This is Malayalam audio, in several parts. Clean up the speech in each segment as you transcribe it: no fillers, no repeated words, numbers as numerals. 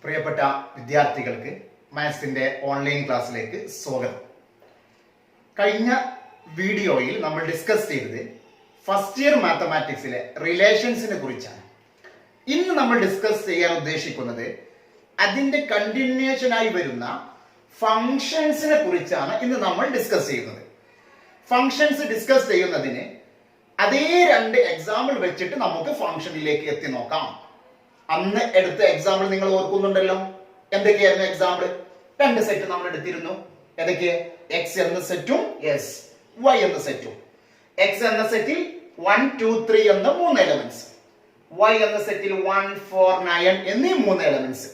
പ്രിയപ്പെട്ട വിദ്യാർത്ഥികൾക്ക് മാത്സിന്റെ ഓൺലൈൻ ക്ലാസ്സിലേക്ക് സ്വാഗതം. കഴിഞ്ഞ വീഡിയോയിൽ നമ്മൾ ഡിസ്കസ് ചെയ്തത് ഫസ്റ്റ് ഇയർ മാത്തമാറ്റിക്സിലെ റിലേഷൻസിനെ കുറിച്ചാണ്. ഇന്ന് നമ്മൾ ഡിസ്കസ് ചെയ്യാൻ ഉദ്ദേശിക്കുന്നത് അതിന്റെ കണ്ടിന്യൂഷൻ ആയി വരുന്ന ഫങ്ഷൻസിനെ കുറിച്ചാണ് ഇന്ന് നമ്മൾ ഡിസ്കസ് ചെയ്യുന്നത്. ഫങ്ഷൻസ് ഡിസ്കസ് ചെയ്യുന്നതിന് അതേ രണ്ട് എക്സാമ്പിൾ വെച്ചിട്ട് നമുക്ക് ഫംഗ്ഷനിലേക്ക് എത്തി നോക്കാം. അന്ന് എടുത്ത എക്സാമ്പിൾ നിങ്ങൾ ഓർക്കുന്നുണ്ടല്ലോ. എന്തൊക്കെയായിരുന്നു എക്സാമ്പിൾ? രണ്ട് സെറ്റ് നമ്മൾ എടുത്തിരുന്നു. ഏതൊക്കെ? എക്സ് എന്ന സെറ്റും വൈ എന്ന സെറ്റും. എക്സ് എന്ന സെറ്റിൽ 1, 2, 3 എന്ന 3 എലമെന്റ്സ്, വൈ എന്ന സെറ്റിൽ 1, 4, 9 എന്നീ 3 എലമെന്റ്സ്.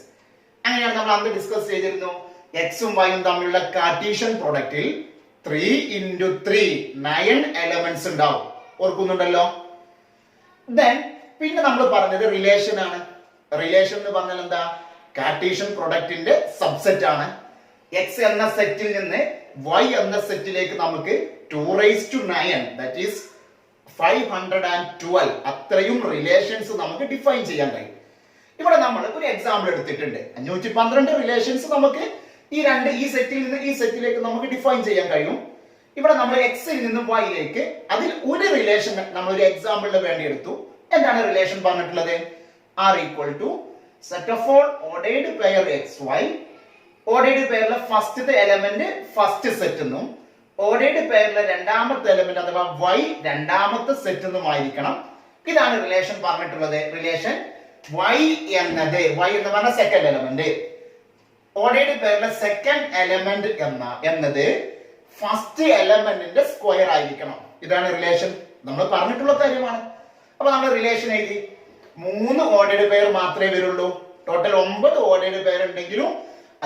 അങ്ങനെയാണ് നമ്മൾ അന്ന് ഡിസ്കസ് ചെയ്തിരുന്നു. എക്സും വൈയും തമ്മിലുള്ള കാർട്ടീഷ്യൻ പ്രോഡക്റ്റിൽ 3 into 3 9 എലമെന്റ്സ് ഉണ്ടാവും. ഓർക്കുന്നുണ്ടല്ലോ. പിന്നെ നമ്മൾ പറഞ്ഞത് റിലേഷൻ ആണ്. റിലേഷൻ എന്ന് പറഞ്ഞാൽ എന്താ? കാർട്ടീഷ്യൻ പ്രൊഡക്റ്റിന്റെ സബ്സെറ്റ് ആണ്. എക്സ് എന്ന സെറ്റിൽ നിന്ന് വൈ എന്ന സെറ്റിലേക്ക് നമുക്ക് 2⁹9 ദാറ്റ് ഈസ് 512 അത്രയും റിലേഷൻസ് നമുക്ക് ഡിഫൈൻ ചെയ്യാൻ കഴിയും. ഇവിടെ നമ്മൾ ഒരു എക്സാമ്പിൾ എടുത്തിട്ടുണ്ട്. 512 റിലേഷൻസ് നമുക്ക് ഈ സെറ്റിൽ നിന്ന് ഈ സെറ്റിലേക്ക് നമുക്ക് ഡിഫൈൻ ചെയ്യാൻ കഴിയും. ഇവിടെ നമ്മൾ എക്സിൽ നിന്ന് വൈയിലേക്ക് അതിൽ ഒരു റിലേഷൻ നമ്മൾ ഒരു എക്സാമ്പിളിന് വേണ്ടി എടുത്തു. എന്താണ് റിലേഷൻ പറഞ്ഞിട്ടുള്ളത്? R equal to set of all ordered pair xy. ordered പെയറിലെ ഫസ്റ്റത്തെ എലമെന്റ് ഫസ്റ്റ് സെറ്റ് എന്നും ordered പെയറിലെ രണ്ടാമത്തെ എലമെന്റ് അഥവാ y രണ്ടാമത്തെ സെറ്റ് എന്നും ആയിരിക്കണം. ഇതാണ് റിലേഷൻ പറഞ്ഞിട്ടുള്ളത്. റിലേഷൻ y എന്നത് y എന്ന് പറഞ്ഞ സെക്കൻഡ് എലമെന്റ്, ordered പെയറിലെ സെക്കൻഡ് എലമെന്റ് എന്നത് ഫസ്റ്റ് എലമെന്റിന്റെ സ്ക്വയർ ആയിരിക്കണം. ഇതാണ് റിലേഷൻ. നമ്മൾ പറഞ്ഞിട്ടുള്ള കാര്യമാണ്. അപ്പൊ നമ്മൾ റിലേഷൻ എഴുതി. 3 ഓർഡേഡ് പെയർ മാത്രമേ വരുള്ളൂ. ടോട്ടൽ 9 ഓർഡേഡ് പെയർ ഉണ്ടെങ്കിലും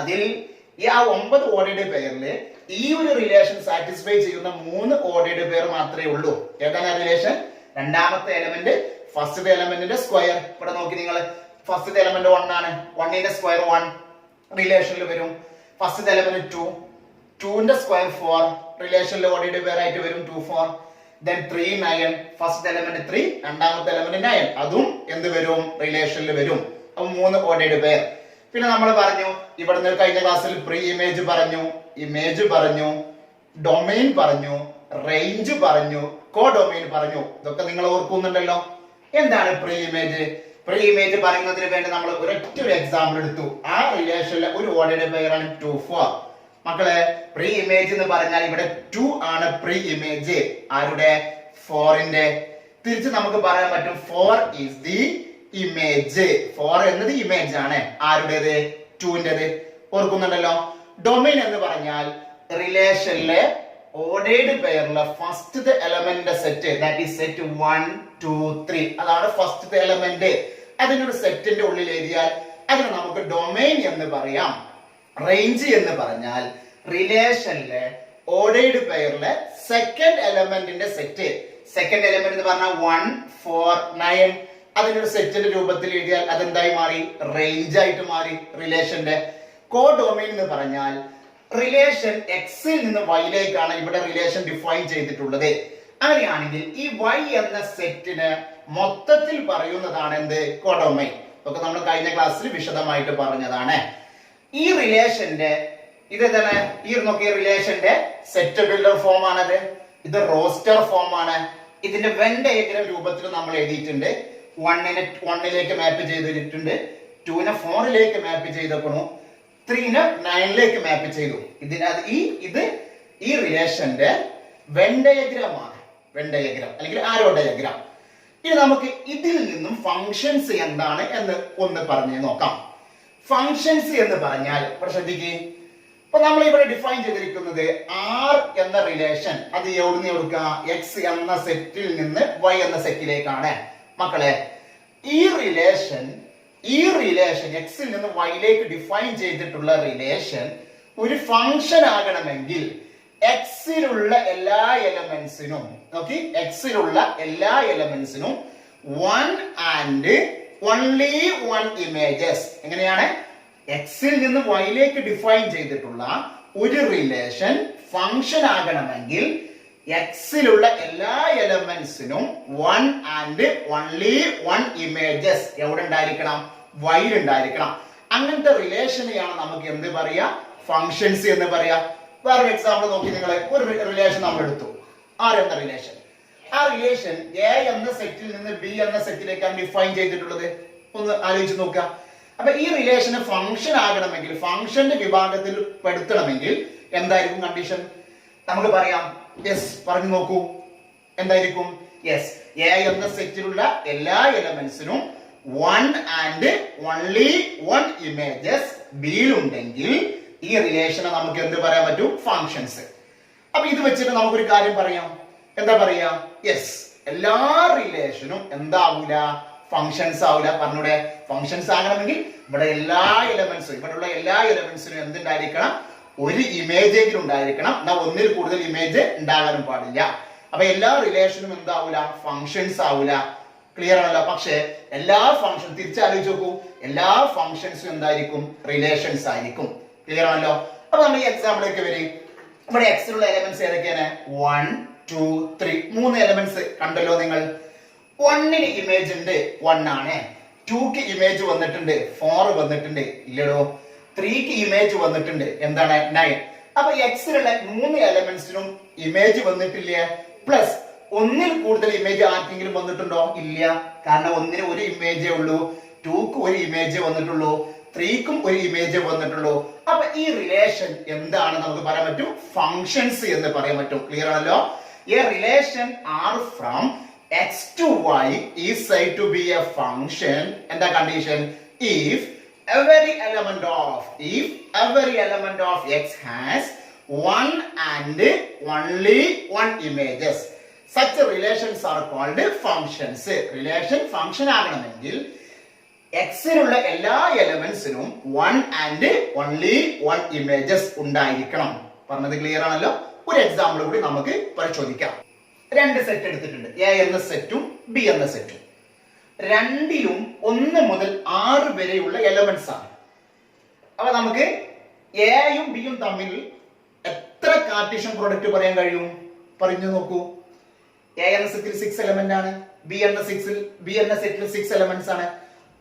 അതിൽ ഈ 9 ഓർഡേഡ് പെയറില് ഈ ഒരു റിലേഷൻ സാറ്റിസ്ഫൈ ചെയ്യുന്ന 3 ഓർഡേഡ് പെയർ മാത്രമേ ഉള്ളൂ. ഏതാണ് ആ റിലേഷൻ? രണ്ടാമത്തെ എലമെന്റ് ഫസ്റ്റത്തെ എലമെന്റിന്റെ സ്ക്വയർ. ഇവിടെ നോക്കി നിങ്ങൾ, ഫസ്റ്റത്തെ എലമെന്റ് 1 ആണ്. 1ന്റെ സ്ക്വയർ 1 റിലേഷനിൽ വരും. ഫസ്റ്റത്തെ എലമെന്റ് 2, 2ന്റെ സ്ക്വയർ 4 റിലേഷനിൽ ഓർഡേഡ് പെയർ ആയിട്ട് വരും. 2, 4. Then 3, 9. ഫസ്റ്റ് എലമെന്റ് 3, രണ്ടാമത്തെ എലമെന്റ് 9. അതും എന്ത് വരും? റിലേഷനിൽ വരും. അപ്പൊ 3 ഓർഡേഡ് പെയർ. പിന്നെ നമ്മൾ പറഞ്ഞു, ഇവിടുന്ന് കഴിഞ്ഞ ക്ലാസ്സിൽ പ്രീ ഇമേജ് പറഞ്ഞു, ഇമേജ് പറഞ്ഞു, ഡൊമെയിൻ പറഞ്ഞു, റേഞ്ച് പറഞ്ഞു, കോ ഡൊമെയിൻ പറഞ്ഞു. ഇതൊക്കെ നിങ്ങൾ ഓർക്കുന്നുണ്ടല്ലോ. എന്താണ് പ്രീ ഇമേജ്? പ്രീ ഇമേജ് പറയുന്നതിന് വേണ്ടി നമ്മൾ ഒരൊറ്റ ഒരു എക്സാമ്പിൾ എടുത്തു. ആ റിലേഷനിലെ ഒരു ഓർഡേഡ് പെയർ ആണ് 2, 4. മക്കളെ, പ്രീ ഇമേജ് എന്ന് പറഞ്ഞാൽ ഇവിടെ 2 ആണ് പ്രീ ഇമേജ്. ആരുടെ? 4ന്റെ. തിരിച്ച് നമുക്ക് പറയാൻ പറ്റും 4 is the image. 4 എന്നത് ഇമേജ് ആണ്. ആരുടേത്? 2ന്റേത്. ഓർക്കുന്നുണ്ടല്ലോ. ഡൊമെയിൻ എന്ന് പറഞ്ഞാൽ റിലേഷനിലെ ഓർഡേഡ് പെയറിലെ ഫസ്റ്റത്തെ എലമെന്റിന്റെ സെറ്റ്, ദാറ്റ് ഈസ് സെറ്റ് 1, 2, 3. അതാണ് ഫസ്റ്റത്തെ എലമെന്റ്. അതിനൊരു സെറ്റിന്റെ ഉള്ളിൽ എഴുതിയാൽ അതിന് നമുക്ക് ഡൊമെയിൻ എന്ന് പറയാം. റേഞ്ച് എന്ന് പറഞ്ഞാൽ റിലേഷനിലെ ഓർഡേഡ് പെയറിലെ സെക്കൻഡ് എലമെന്റിന്റെ സെറ്റ്. സെക്കൻഡ് എലമെന്റ് എന്ന് പറഞ്ഞാൽ 1, 4, 9. അതിനൊരു സെറ്റിന്റെ രൂപത്തിൽ എഴുതിയാൽ അതെന്തായി മാറി? റേഞ്ച് ആയിട്ട് മാറി റിലേഷന്റെ. കോ ഡൊമെയിൻ എന്ന് പറഞ്ഞാൽ റിലേഷൻ എക്സിൽ നിന്ന് വൈയിലേക്കാണ് ഇവിടെ റിലേഷൻ ഡിഫൈൻ ചെയ്തിട്ടുള്ളത്. അങ്ങനെയാണെങ്കിൽ ഈ വൈ എന്ന സെറ്റിന് മൊത്തത്തിൽ പറയുന്നതാണ് എന്ത്? കോ ഡൊമെയിൻ. ഒക്കെ നമ്മൾ കഴിഞ്ഞ ക്ലാസ്സിൽ വിശദമായിട്ട് പറഞ്ഞതാണ്. ഈ റിലേഷന്റെ ഇതാണ് ഈ നോക്കിയ റിലേഷന്റെ സെറ്റ് ബിൽഡർ ഫോം ആണത്. ഇത് റോസ്റ്റർ ഫോം ആണ്. ഇതിന്റെ വെൻ ഡയഗ്രം രൂപത്തിൽ നമ്മൾ എഴുതിയിട്ടുണ്ട്. 1നെ 1ലേക്ക് മാപ്പ് ചെയ്തിട്ടുണ്ട്, 2നെ 4ലേക്ക് മാപ്പ് ചെയ്തേക്കണു, 3നെ 9ലേക്ക് മാപ്പ് ചെയ്തു. ഇത് ഈ റിലേഷന്റെ വെൻ ഡയഗ്രം ആണ്. വെൻ ഡയഗ്രം അല്ലെങ്കിൽ ആരോ ഡയഗ്രം. ഇനി നമുക്ക് ഇതിൽ നിന്നും ഫങ്ഷൻസ് എന്താണ് എന്ന് ഒന്ന് പറഞ്ഞു നോക്കാം. ഫങ്ഷൻസ് എന്ന് പറഞ്ഞാൽ ശ്രദ്ധിക്കുക. ഇപ്പൊ നമ്മൾ ഇവിടെ ഡിഫൈൻ ചെയ്തിരിക്കുന്നത് R എന്ന റിലേഷൻ, അത് എവിടുന്ന് എടുക്കുക? എക്സ് എന്ന സെറ്റിൽ നിന്ന് വൈ എന്ന സെറ്റിലേക്കാണ്. മക്കളെ, ഈ റിലേഷൻ എക്സിൽ നിന്ന് വൈയിലേക്ക് ഡിഫൈൻ ചെയ്തിട്ടുള്ള റിലേഷൻ ഒരു ഫങ്ഷൻ ആകണമെങ്കിൽ എക്സിലുള്ള എല്ലാ എലമെന്റ്സിനും എക്സിലുള്ള എല്ലാ എലമെന്റ്സിനും 1 and only 1 ഇമേജസ്. എങ്ങനെയാണ്? എക്സിൽ നിന്ന് വൈയിലേക്ക് ഡിഫൈൻ ചെയ്തിട്ടുള്ള ഒരു റിലേഷൻ ഫങ്ഷൻ ആകണമെങ്കിൽ എക്സിലുള്ള എല്ലാ എലമെന്റ്സിനും 1 and only 1 ഇമേജസ് എവിടെ ഉണ്ടായിരിക്കണം? വൈയിൽ ഉണ്ടായിരിക്കണം. അങ്ങനത്തെ റിലേഷനെയാണ് നമുക്ക് എന്ത് പറയാ, ഫങ്ഷൻസ് എന്ന് പറയാ. വേറൊരു എക്സാമ്പിൾ നോക്കി നിങ്ങൾ. ഒരു റിലേഷൻ നമ്മൾ എടുത്തു, ആർ എന്ന റിലേഷൻ. ആ റിലേഷൻ എ എന്ന സെറ്റിൽ നിന്ന് ബി എന്ന സെറ്റിലേക്കാണ് ഡിഫൈൻ ചെയ്തിട്ടുള്ളത്. ഒന്ന് ആലോചിച്ച് നോക്കുക. അപ്പൊ ഈ റിലേഷന് ഫംഗ്ഷൻ ആകണമെങ്കിൽ, ഫംഗ്ഷന്റെ വിഭാഗത്തിൽ പെടുത്തണമെങ്കിൽ എന്തായിരിക്കും കണ്ടീഷൻ? നമുക്ക് പറയാം. യെസ്, പറഞ്ഞു നോക്കൂ. എന്തായിരിക്കും? യെസ്, എ എന്ന സെറ്റിലുള്ള എല്ലാ എലമെന്റ്സിനും one and only one images ബിയിലുണ്ടെങ്കിൽ ഈ റിലേഷനെ നമുക്ക് എന്ത് പറയാൻ പറ്റും? ഫങ്ഷൻസ്. അപ്പൊ ഇത് വെച്ചിട്ട് നമുക്കൊരു കാര്യം പറയാം. എന്താ പറയാ? യെസ്, എല്ലാ റിലേഷനും എന്താവൂല? ഫങ്ഷൻസ് ആവൂല. പറഞ്ഞൂടെ? ഫങ്ഷൻസ് ആകണമെങ്കിൽ ഇവിടെ എല്ലാ എലമെന്റ്സും, ഇവിടെയുള്ള എല്ലാ എലമെന്റ്സിനും എന്തുണ്ടായിരിക്കണം? ഒരു ഇമേജ് എങ്കിലും ഉണ്ടായിരിക്കണം. എന്നാൽ ഒന്നിൽ കൂടുതൽ ഇമേജ് ഉണ്ടാകാനും പാടില്ല. അപ്പൊ എല്ലാ റിലേഷനും എന്താവൂല? ഫങ്ഷൻസ് ആവൂല. ക്ലിയർ ആണല്ലോ? പക്ഷെ എല്ലാ ഫങ്ഷൻ തിരിച്ചാലോചിച്ച് നോക്കൂ, എല്ലാ ഫങ്ഷൻസും എന്തായിരിക്കും? റിലേഷൻസ് ആയിരിക്കും. ക്ലിയർ ആണല്ലോ? അപ്പൊ നമ്മൾ ഈ എക്സാമ്പിളിലേക്ക് വരും. ഇവിടെ എക്സിലുള്ള എലമെന്റ്സ് ഏതൊക്കെയാണ്? 1, 2, 3 മൂന്ന് എലമെന്റ്സ് കണ്ടല്ലോ നിങ്ങൾ. 1ന് ഇമേജ് ഉണ്ട്, 1 ആണ്. 2ക്ക് ഇമേജ് വന്നിട്ടുണ്ട്, 4 വന്നിട്ടുണ്ട്. ഇല്ലടോ. 3ക്ക് ഇമേജ് വന്നിട്ടുണ്ട്, എന്താണ്? 9. അപ്പൊ എക്സിലുള്ള മൂന്ന് എലമെന്റ്സിനും ഇമേജ് വന്നിട്ടില്ലേ? പ്ലസ് ഒന്നിൽ കൂടുതൽ ഇമേജ് ആർക്കെങ്കിലും വന്നിട്ടുണ്ടോ? ഇല്ല. കാരണം ഒന്നിന് ഒരു ഇമേജേ ഉള്ളൂ, 2ക്ക് ഒരു ഇമേജ് വന്നിട്ടുള്ളൂ, 3ക്കും ഒരു ഇമേജ് വന്നിട്ടുള്ളൂ. അപ്പൊ ഈ റിലേഷൻ എന്താണ് നമുക്ക് പറയാൻ പറ്റും? ഫങ്ഷൻസ് എന്ന് പറയാൻ പറ്റും. ക്ലിയർ ആണല്ലോ? A relation R from x to y is said to be a function. എന്താ condition? if every element of x has one and only one images, such relations are called functions. Relation function ആകണമെങ്കിൽ എക്സിലുള്ള എല്ലാ എലമെന്റ്സിനും 1 and only 1 ഇമേജസ് ഉണ്ടായിരിക്കണം. പറഞ്ഞത് ക്ലിയർ ആണല്ലോ? ഒരു എക്സാമ്പിൾ കൂടി നമുക്ക് പരിശോധിക്കാം. രണ്ട് സെറ്റ് എടുത്തിട്ടുണ്ട്, എ എന്ന സെറ്റും ബി എന്ന സെറ്റും. രണ്ടിലും 1 മുതൽ 6 വരെയുള്ള എലമെന്റ്സ് ആണ്. അപ്പൊ നമുക്ക് എയും ബിയും തമ്മിൽ എത്ര കാർട്ടീഷ്യൻ പ്രോഡക്റ്റ് പറയാൻ കഴിയും? പറഞ്ഞു നോക്കൂ. എ എന്ന സെറ്റിൽ 6 എലമെന്റ് ആണ്, ബി എന്ന സെറ്റിൽ 6 എലമെന്റ്സ് ആണ്.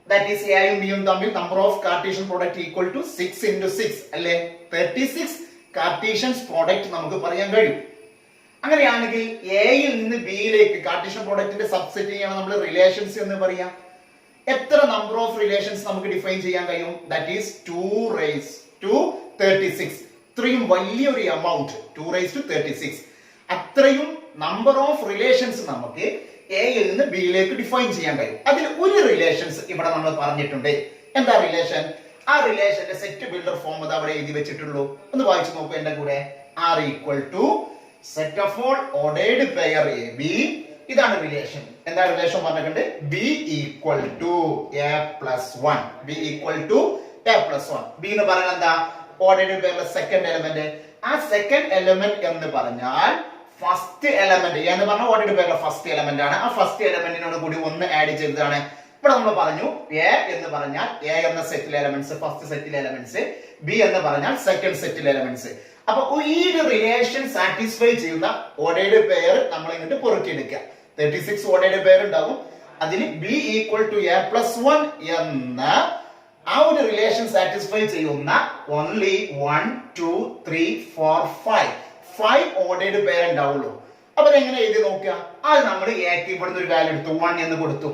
That is, എയും ബിയും തമ്മിൽ number of cartesian product equal to 6 into 6 അല്ലെ? 36 കാർട്ടീഷ്യൻസ് പ്രോഡക്റ്റ് നമുക്ക് പറയാൻ കഴിയും. അങ്ങനെയാണെങ്കിൽ എയിൽ നിന്ന് ബിയിലേക്ക് കാർട്ടീഷ്യൻ പ്രോഡക്റ്റിന്റെ സബ്സെറ്റിനെയാണ് നമ്മൾ റിലേഷൻസ് എന്ന് പറയാം. എത്ര നമ്പർ ഓഫ് റിലേഷൻസ് നമുക്ക് ഡിഫൈൻ ചെയ്യാൻ കഴിയും? That is 2 raised to 36. ഇത്രയും വലിയൊരു എമൗണ്ട്, 2 raised to 36. അത്രയും നമ്പർ ഓഫ് റിലേഷൻസ് നമുക്ക് എയിൽ നിന്ന് ബിയിലേക്ക് ഡിഫൈൻ ചെയ്യാൻ കഴിയും. അതിൽ ഒരു റിലേഷൻസ് ഇവിടെ നമ്മൾ പറഞ്ഞിട്ടുണ്ട്. എന്താ റിലേഷൻ? ആ റിലേഷന്റെ സെറ്റ് ബിൽഡർ ഫോം അത് അവിടെ എഴുതി വെച്ചിട്ടുള്ളൂ. ഒന്ന് വായിച്ചു നോക്കൂ എന്റെ കൂടെ. R equal to set of all ordered pair A B. ഇതാണ് റിലേഷൻ. എന്താ റിലേഷൻ പറഞ്ഞിട്ടുണ്ട്? B equal to A plus 1. B equal to A plus 1. B എന്ന് പറയുന്നത് എന്താ? ഓർഡേർഡ് പെയറിലെ സെക്കൻഡ് എലമെന്റ്. ആ സെക്കൻഡ് എലമെന്റ് എന്ന് പറഞ്ഞാൽ ഫസ്റ്റ് എലമെന്റ് എന്ന് പറഞ്ഞാൽ ഓർഡേർഡ് പെയറിലെ ഫസ്റ്റ് എലമെന്റ് ആണ്. ആ ഫസ്റ്റ് എലമെന്റിനോട് കൂടി 1 ആഡ് ചെയ്തതാണ്. ഇവിടെ നമ്മൾ പറഞ്ഞു എ എന്ന് പറഞ്ഞാൽ എ എന്ന സെറ്റിലെ എലമെന്റ്സ്, ഫസ്റ്റ് സെറ്റിലെ എലമെന്റ്സ്. ബി എന്ന് പറഞ്ഞാൽ സെക്കൻഡ് സെറ്റിലെ എലമെന്റ്സ്. അപ്പൊ ഈ ഒരു റിലേഷൻ സാറ്റിസ്ഫൈ ചെയ്യുന്ന ഓർഡേർഡ് പെയർ നമ്മൾ ഇങ്ങോട്ട് പൊറുക്കിയെടുക്കുക. 36 ഓർഡേർഡ് പെയർ ഉണ്ടാവും. അതിൽ B equal to A plus 1 എന്ന ആ ഒരു റിലേഷൻ സാറ്റിസ്ഫൈ ചെയ്യുന്ന ഓൺലി 1, 2, 3, 4, 5 ഓർഡേർഡ് പെയർ ഉണ്ടാവുള്ളൂ. അപ്പൊ എങ്ങനെ എഴുതി നോക്കുക? അത് നമ്മൾ എക്ക് ഇവിടുന്ന് ഒരു വാല്യൂ എടുത്തു, 1 എന്ന് കൊടുത്തു.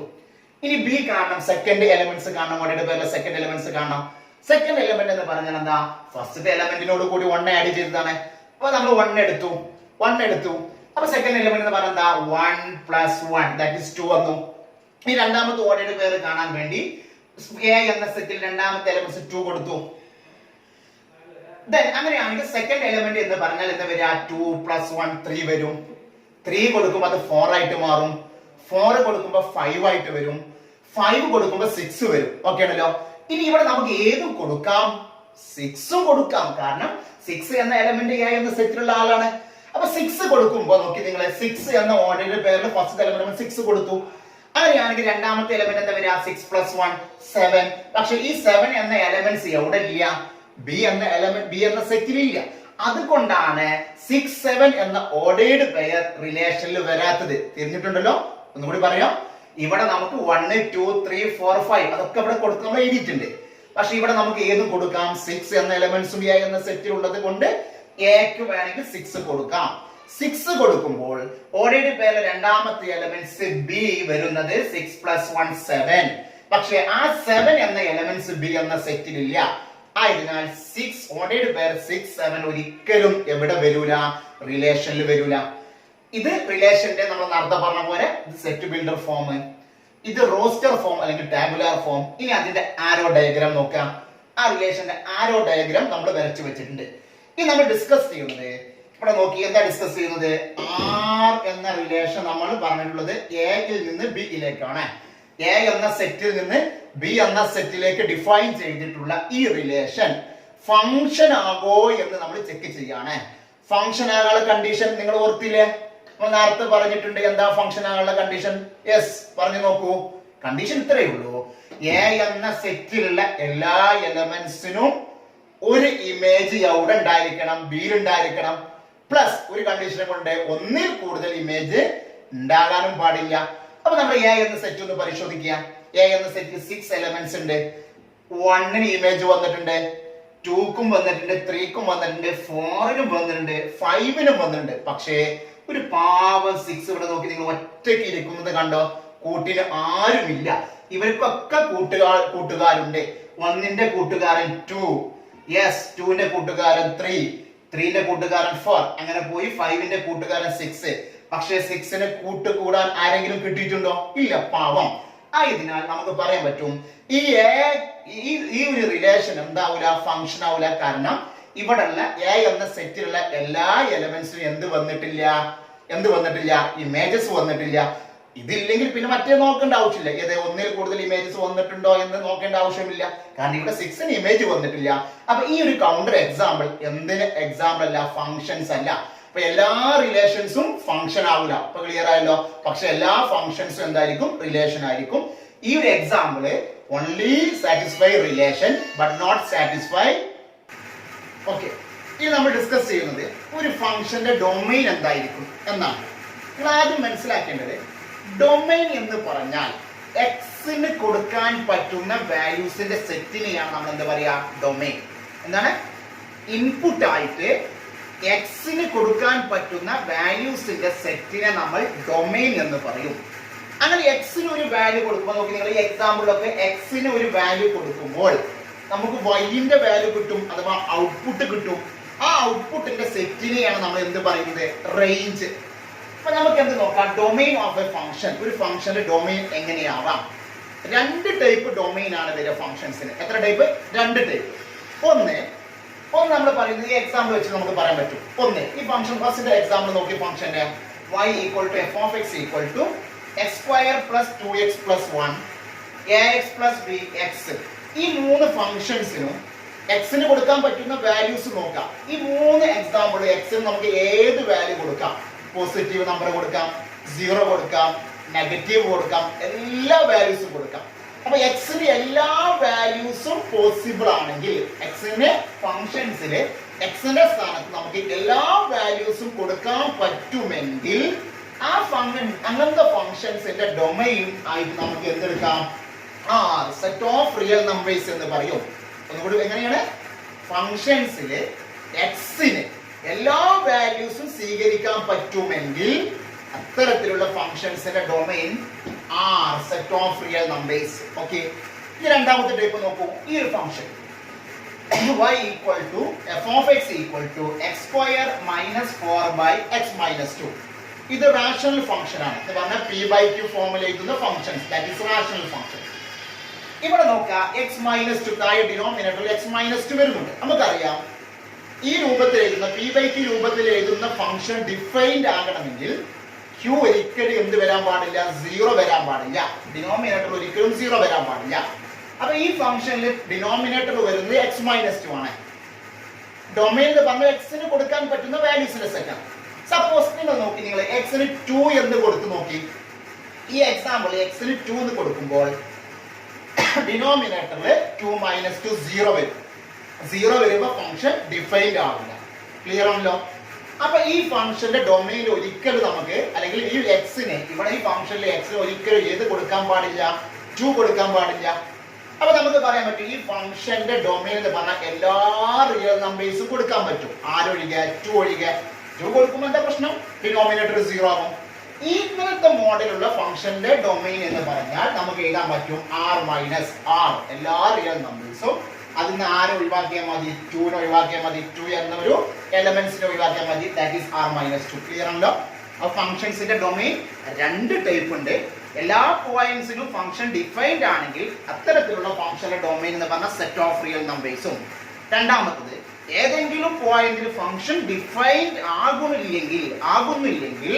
ഇനി ബി കാണണം, സെക്കൻഡ് എലമെന്റ്സ് കാണണം, ഓർഡേർഡ് പെയറിലെ സെക്കൻഡ് എലമെന്റ്സ് കാണണം. സെക്കൻഡ് എലമെന്റ് എന്ന് പറഞ്ഞാൽ എന്താ? ഫസ്റ്റത്തെ എലമെന്റിനോട് കൂടി 1 ആഡ് ചെയ്തതാണ്. അപ്പൊ നമ്മൾ 1 എടുത്തു. അപ്പൊ സെക്കൻഡ് എലമെന്റ് എന്ന് പറഞ്ഞാൽ എന്താ? 1 + 1 ദാറ്റ് ഈസ് 2 വന്നു. ഈ രണ്ടാമത്തെ ഓർഡേർഡ് പെയർ കാണാൻ വേണ്ടി എ എന്ന സെറ്റിൽ രണ്ടാമത്തെ എലമെന്റ്സ് 2 കൊടുത്തു. അങ്ങനെയാണെങ്കിൽ സെക്കൻഡ് എലമെന്റ് എന്ന് പറഞ്ഞാൽ എന്താ വരിക? 2 + 1 3 വരും. 3 കൊടുക്കുമ്പോൾ അത് 4 ആയിട്ട് മാറും. 4 കൊടുക്കുമ്പോൾ 5 ആയിട്ട് വരും. 5 കൊടുക്കുമ്പോൾ 6 വരും. ഓക്കെ ആണല്ലോ? ഇനി ഇവിടെ നമുക്ക് ഏതും കൊടുക്കാം, 6ഉം കൊടുക്കാം. കാരണം 6 എന്ന എലമെന്റ് എ എന്ന സെറ്റിലുള്ള ആളാണ്. അപ്പൊ 6 കൊടുക്കുമ്പോൾ നോക്കി നിങ്ങൾ, 6 എന്ന ഓർഡേർഡ് പെയറിൽ ഫസ്റ്റ് എലമെന്റ് 6 കൊടുത്തു. അങ്ങനെയാണെങ്കിൽ രണ്ടാമത്തെ എലമെന്റ് എന്താ വരിക? 6 + 1 7. പക്ഷെ ഈ 7 എന്ന എലമെന്റ്സ് എവിടെ ഇല്ല? ബി എന്ന സെറ്റിൽ ഇല്ല. അതുകൊണ്ടാണ് 6, 7 എന്ന ഓർഡേർഡ് പെയർ റിലേഷനിൽ വരാത്തത്. തിരിഞ്ഞിട്ടുണ്ടല്ലോ? ഒന്നുകൂടി പറയാം. ഇവിടെ നമുക്ക് 1, 2, 3, 4, 5 അതൊക്കെ ഇവിടെ കൊടുത്ത് നമ്മൾ എഴുതിയിട്ടുണ്ട്. പക്ഷെ ഇവിടെ നമുക്ക് ഏതും കൊടുക്കാം. 6 എന്ന എലമെന്റ്സും എ എന്ന സെറ്റിൽ ഉള്ളത് കൊണ്ട് എക്ക് വേണമെങ്കിൽ 6 കൊടുക്കാം. 6 കൊടുക്കുമ്പോൾ ഓൾറെഡി പേരിലെ രണ്ടാമത്തെ എലമെന്റ്സ് ബി വരുന്നത് 6 + 1 7. പക്ഷെ ആ 7 എന്ന എലമെന്റ്സ് ബി എന്ന സെറ്റിൽ ഇല്ല. ആയതിനാൽ 6 ഓൾറെഡി പേർ 6 7 ഒരിക്കലും എവിടെ വരൂല, റിലേഷനിൽ വരൂല. ഇത് റിലേഷന്റെ നമ്മൾ നേരത്തെ പറഞ്ഞ പോലെ സെറ്റ് ബിൽഡർ ഫോം, ഇത് റോസ്റ്റർ ഫോം അല്ലെങ്കിൽ ടാബുലാർ ഫോം. ഇനി അതിന്റെ ആരോ ഡയഗ്രാം നോക്കാം. ആ റിലേഷന്റെ ആരോ ഡയഗ്രാം നമ്മൾ വരച്ചു വെച്ചിട്ടുണ്ട്. ഇനി നമ്മൾ ഡിസ്കസ് ചെയ്യുന്നത് ഇവിടെ നോക്കി എന്താ ഡിസ്കസ് ചെയ്യുന്നത്, ആർ എന്ന റിലേഷൻ നമ്മൾ പറഞ്ഞിട്ടുള്ളത് എയിൽ നിന്ന് ബിയിലേക്കാണ്. എ എന്ന സെറ്റിൽ നിന്ന് ബി എന്ന സെറ്റിലേക്ക് ഡിഫൈൻ ചെയ്തിട്ടുള്ള ഈ റിലേഷൻ ഫംഗ്ഷൻ ആകോ എന്ന് നമ്മൾ ചെക്ക് ചെയ്യാണ്. ഫംഗ്ഷൻ ആകാനുള്ള കണ്ടീഷൻ നിങ്ങൾ ഓർത്തില്ലേ? നമ്മൾ നേരത്തെ പറഞ്ഞിട്ടുണ്ട്. എന്താ ഫംഗ്ഷൻ ആകാനുള്ള കണ്ടീഷൻ? യെസ്, പറഞ്ഞു നോക്കൂ. കണ്ടീഷൻ ഇത്രയേ ഉള്ളൂ. എ എന്ന സെറ്റിലുള്ള എല്ലാ എലമെന്റ്സിനും ഒരു ഇമേജ് എവിടെ ഉണ്ടായിരിക്കണം, ബിയിൽ ഉണ്ടായിരിക്കണം. പ്ലസ് ഒരു കണ്ടീഷനെ കൊണ്ട് ഒന്നിൽ കൂടുതൽ ഇമേജ് ഉണ്ടാകാനും പാടില്ല. അപ്പൊ നമ്മൾ എ എന്ന സെറ്റ് ഒന്ന് പരിശോധിക്കുക. എ എന്ന സെറ്റിൽ 6 എലമെന്റ്സ് ഉണ്ട്. 1ന് ഇമേജ് വന്നിട്ടുണ്ട്, 2ക്കും വന്നിട്ടുണ്ട്, 3ക്കും വന്നിട്ടുണ്ട്, 4നും വന്നിട്ടുണ്ട്, 5നും വന്നിട്ടുണ്ട്. പക്ഷേ ഒരു പാവം 6 ഇവിടെ നോക്കി നിങ്ങൾ ഒറ്റയ്ക്ക് ഇരിക്കുന്നത് കണ്ടോ? കൂട്ടിന് ആരുമില്ല. ഇവർക്കൊക്കെ കൂട്ടുകാരുണ്ട്. 1ന്റെ കൂട്ടുകാരൻ 2, യെസ്, 2ന്റെ കൂട്ടുകാരൻ 3, 3ന്റെ കൂട്ടുകാരൻ 4, അങ്ങനെ പോയി 5ന്റെ കൂട്ടുകാരൻ 6. പക്ഷേ 6ന് കൂട്ടുകൂടാൻ ആരെങ്കിലും കിട്ടിയിട്ടുണ്ടോ? ഇല്ല, പാവം. ആയതിനാൽ നമുക്ക് പറയാൻ പറ്റും ഈ ഒരു റിലേഷൻ എന്താവൂല, ഫംഗ്ഷൻ ആവൂല. കാരണം ഇവിടെ ഉള്ള എ എന്ന സെറ്റിലുള്ള എല്ലാ എലമെന്റ്സിനും എന്ത് വന്നിട്ടില്ല, ഇമേജസ് വന്നിട്ടില്ല. ഇതില്ലെങ്കിൽ പിന്നെ മറ്റേ നോക്കേണ്ട ആവശ്യമില്ല. ഏത് ഒന്നിൽ കൂടുതൽ ഇമേജസ് വന്നിട്ടുണ്ടോ എന്ന് നോക്കേണ്ട ആവശ്യമില്ല. കാരണം ഇവിടെ 6ന് ഇമേജ് വന്നിട്ടില്ല. അപ്പൊ ഈ ഒരു കൗണ്ടർ എക്സാമ്പിൾ എന്തിന് എക്സാമ്പിൾ അല്ല, ഫംഗ്ഷൻസ് അല്ല. അപ്പൊ എല്ലാ റിലേഷൻസും ഫംഗ്ഷൻ ആവില്ല. അപ്പൊ ക്ലിയർ ആയല്ലോ? പക്ഷെ എല്ലാ ഫംഗ്ഷൻസും എന്തായിരിക്കും, റിലേഷൻ ആയിരിക്കും. ഈ ഒരു example only satisfy relation but not satisfy. Okay, ഇനി നമ്മൾ ഡിസ്കസ് ചെയ്യുന്നത് ഒരു ഫംഗ്ഷന്റെ ഡൊമൈൻ എന്തായിരിക്കും എന്നാണ്. നിങ്ങൾ ആദ്യം മനസ്സിലാക്കേണ്ടത് ഡൊമൈൻ എന്ന് പറഞ്ഞാൽ എക്സിന് കൊടുക്കാൻ പറ്റുന്ന വാല്യൂസിന്റെ സെറ്റിനെയാണ് നമ്മൾ എന്താ പറയാ, ഡൊമൈൻ. എന്താണ്? ഇൻപുട്ട് ആയിട്ട് എക്സിന് കൊടുക്കാൻ പറ്റുന്ന വാല്യൂസിന്റെ സെറ്റിനെ നമ്മൾ ഡൊമൈൻ എന്ന് പറയും. അങ്ങനെ എക്സിന് ഒരു വാല്യൂ കൊടുക്കുമ്പോൾ നോക്കി നിങ്ങൾ ഈ എക്സാമ്പിളിലൊക്കെ എക്സിന് ഒരു വാല്യൂ കൊടുക്കുമ്പോൾ നമുക്ക് വൈന്റെ വാല്യൂ കിട്ടും, അഥവാ ഔട്ട്പുട്ട് കിട്ടും. ആ ഔട്ട്പുട്ടിന്റെ സെറ്റിനെയാണ് നമ്മൾ എന്ത് പറയുന്നത്, റേഞ്ച്. അപ്പൊ നമുക്ക് എന്ത് നോക്കാം, ഡൊമൈൻ ഓഫ് എ ഫംഗ്ഷൻ. ഒരു ഫംഗ്ഷന്റെ ഡൊമൈൻ എങ്ങനെയാവാം? 2 ടൈപ്പ് ഡൊമൈൻ ആണ് വരിക ഫംഗ്ഷൻസിന്. എത്ര ടൈപ്പ്? 2 ടൈപ്പ്. ഒന്ന് നമ്മൾ പറയുന്നത് ഈ എക്സാമ്പിൾ വെച്ച് നമുക്ക് പറയാൻ പറ്റും. ഒന്ന് ഈ ഫംഗ്ഷൻ ഫസ്റ്റിന്റെ എക്സാമ്പിൾ നോക്കി. ഫംഗ്ഷന്റെ y = f of x = x² + 2x + 1 ax + bx. ഈ 3 ഫംഗ്ഷൻസിനും എക്സിന് കൊടുക്കാൻ പറ്റുന്ന വാല്യൂസ് നോക്കാം. ഈ 3 എക്സാമ്പിൾ എക്സിന് നമുക്ക് ഏത് വാല്യൂ കൊടുക്കാം. പോസിറ്റീവ് നമ്പർ കൊടുക്കാം, 0 കൊടുക്കാം, നെഗറ്റീവ് കൊടുക്കാം, എല്ലാ വാല്യൂസും കൊടുക്കാം. അപ്പൊ എക്സിന് എല്ലാ വാല്യൂസും പോസിബിൾ ആണെങ്കിൽ, എക്സിന് ഫംഗ്ഷൻസില് എക്സിന്റെ സ്ഥാനത്ത് നമുക്ക് എല്ലാ വാല്യൂസും കൊടുക്കാൻ പറ്റുമെങ്കിൽ ആ ഫംഗ്ഷൻ, അങ്ങനത്തെ ഫംഗ്ഷൻസിന്റെ ഡൊമൈൻ ആയിട്ട് നമുക്ക് എന്തെടുക്കാം, സെറ്റ് ഓഫ് റിയൽ നമ്പേഴ്സ് എന്ന് പറയും. ഒന്നുകൂടി എങ്ങനെയാണ്, ഫംഗ്ഷൻസില് എക്സിന് എല്ലാ വാല്യൂസും സ്വീകരിക്കാൻ പറ്റുമെങ്കിൽ അത്തരത്തിലുള്ള ഫംഗ്ഷൻസിന്റെ domain R set of real numbers. Okay, ഈ രണ്ടാമത്തെ ടൈപ്പ് നോക്കൂ. ഈ ഒരു function y = f of x = x² - 4/x - 2. ഇത് റാഷണൽ ഫംഗ്ഷൻ ആണ്. ഇത് പറഞ്ഞാൽ p/q ഫോമിൽ എഴുതുന്ന functions, that is rational function. ഇവിടെ നോക്കാം, x - 2 താഴെ ഡിനോമിനേറ്ററിൽ x - 2 വരുന്നുണ്ട്. നമുക്കറിയാം ഈ രൂപത്തിൽ എഴുതുന്ന p/q രൂപത്തിൽ എഴുതുന്ന ഫംഗ്ഷൻ ഡിഫൈൻഡ് ആകണമെങ്കിൽ q ഒരിക്കലും എന്ത് വരാൻ പാടില്ല, 0 വരാൻ പാടില്ല. ഡിനോമിനേറ്റർ ഒരിക്കലും 0 വരാൻ പാടില്ല. അപ്പൊ ഈ ഫംഗ്ഷനിൽ ഡിനോമിനേറ്റർ വരുന്നത് x - 2 ആണ്. ഡൊമൈൻ എന്ന് പറഞ്ഞാൽ എക്സിന് കൊടുക്കാൻ പറ്റുന്ന വാല്യൂസിന്റെ സെറ്റ് ആണ്. സപ്പോസ് നിങ്ങൾ നോക്കി, നിങ്ങൾ എക്സിന് 2 എന്ന് കൊടുത്തു നോക്കി. ഈ എക്സാമ്പിൾ എക്സിന് 2 എന്ന് കൊടുക്കുമ്പോൾ ഡിനോമിനേറ്ററിൽ 2 - 2 0 വരും. 0 വരുമ്പോൾ ഫംഗ്ഷൻ ഡിഫൈൻഡ് ആവില്ല. ക്ലിയർ ആണല്ലോ? അപ്പൊ ഈ ഫംഗ്ഷന്റെ ഡൊമൈനിൽ ഒരിക്കലും നമുക്ക്, അല്ലെങ്കിൽ ഈ എക്സിന്, ഇവിടെ ഈ ഫംഗ്ഷനിലെ എക്സിന് ഒരിക്കലും ഏത് കൊടുക്കാൻ പാടില്ല, 2 കൊടുക്കാൻ പാടില്ല. അപ്പൊ നമുക്ക് പറയാൻ പറ്റും ഈ ഫംഗ്ഷന്റെ ഡൊമൈൻ എന്ന് പറഞ്ഞാൽ എല്ലാ റിയൽ നമ്പേഴ്സും കൊടുക്കാൻ പറ്റും. ആരൊഴികെ? 2 ഒഴികെ. 2 കൊടുക്കുമ്പോൾ എന്താ പ്രശ്നം? ഡിനോമിനേറ്റർ 0 ആകും. ഈ ഇങ്ങനത്തെ മോഡലുള്ള ഫംഗ്ഷന്റെ ഡൊമൈൻ എന്ന് പറഞ്ഞാൽ നമുക്ക് എഴുതാൻ പറ്റും r മൈനസ് r. എല്ലാ റിയൽ നമ്പേഴ്സും അതിന് ആരെ ഒഴിവാക്കിയാൽ മതി? 2 ഒഴിവാക്കിയാൽ മതി. 2 എന്ന ഒരു എലമെന്റ്സിനെ ഒഴിവാക്കിയാൽ മതി. That is r minus 2. Clear ആണല്ലോ? ആ ഫംഗ്ഷൻസിന്റെ ഡൊമൈൻ 2 ടൈപ്പ് ഉണ്ട്. എല്ലാ പോയിന്റ്സിലും ഫംഗ്ഷൻ ഡിഫൈൻഡ് ആണെങ്കിൽ അത്തരത്തിലുള്ള ഫംഗ്ഷന്റെ ഡൊമൈൻ എന്ന് പറഞ്ഞ സെറ്റ് ഓഫ് റിയൽ നമ്പേഴ്സും. രണ്ടാമത്തത്, ഏതെങ്കിലും പോയിന്റിൽ ഫംഗ്ഷൻ ഡിഫൈൻഡ് ആകുന്നില്ലെങ്കിൽ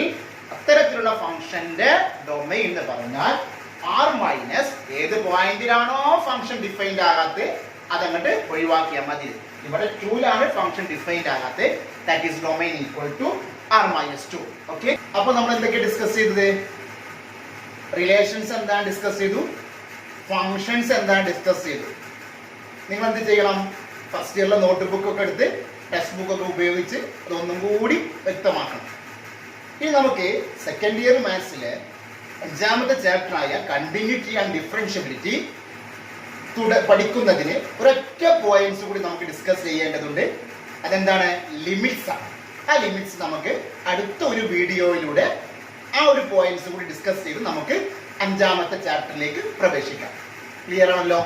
അത്തരത്തിലുള്ള ഫംഗ്ഷന്റെ ഡൊമൈൻ എന്ന് പറഞ്ഞാൽ r മൈനസ് ഏത് പോയിന്റിലാണോ ഫംഗ്ഷൻ ഡിഫൈൻഡ് ആകാത്തത് അതങ്ങോട്ട് ഒഴിവാക്കിയാൽ മതി. ഇവിടെ 2ലാണ് ഫംഗ്ഷൻ ഡിഫൈൻഡ് ആകാത്തത്. That is domain equal to r minus 2. Okay, അപ്പൊ നമ്മൾ എന്തൊക്കെ ഡിസ്കസ് ചെയ്തത്? റിലേഷൻസ് എന്താണ് ഡിസ്കസ് ചെയ്തു, ഫംഗ്ഷൻസ് എന്താണ് ഡിസ്കസ് ചെയ്തു. നിങ്ങൾ എന്ത് ചെയ്യണം? ഫസ്റ്റ് ഇയറിലെ നോട്ട് ബുക്ക് ഒക്കെ എടുത്ത് ടെക്സ്റ്റ് ബുക്ക് ഒക്കെ ഉപയോഗിച്ച് അതൊന്നും കൂടി വ്യക്തമാക്കണം. ഇനി നമുക്ക് സെക്കൻഡ് ഇയർ മാത്സിലെ 5ാമത്തെ ചാപ്റ്റർ ആയ കണ്ടിന്യൂറ്റി ആൻഡ് ഡിഫറൻഷ്യബിലിറ്റി പഠിക്കുന്നതിന് ഒരൊറ്റ പോയിന്റ്സ് കൂടി നമുക്ക് ഡിസ്കസ് ചെയ്യേണ്ടതുണ്ട്. അതെന്താണ്? ലിമിറ്റ്സ് ആണ്. ആ ലിമിറ്റ്സ് നമുക്ക് അടുത്ത ഒരു വീഡിയോയിലൂടെ ആ ഒരു പോയിന്റ്സ് കൂടി ഡിസ്കസ് ചെയ്ത് നമുക്ക് 5ാമത്തെ ചാപ്റ്ററിലേക്ക് പ്രവേശിക്കാം. ക്ലിയർ ആണല്ലോ?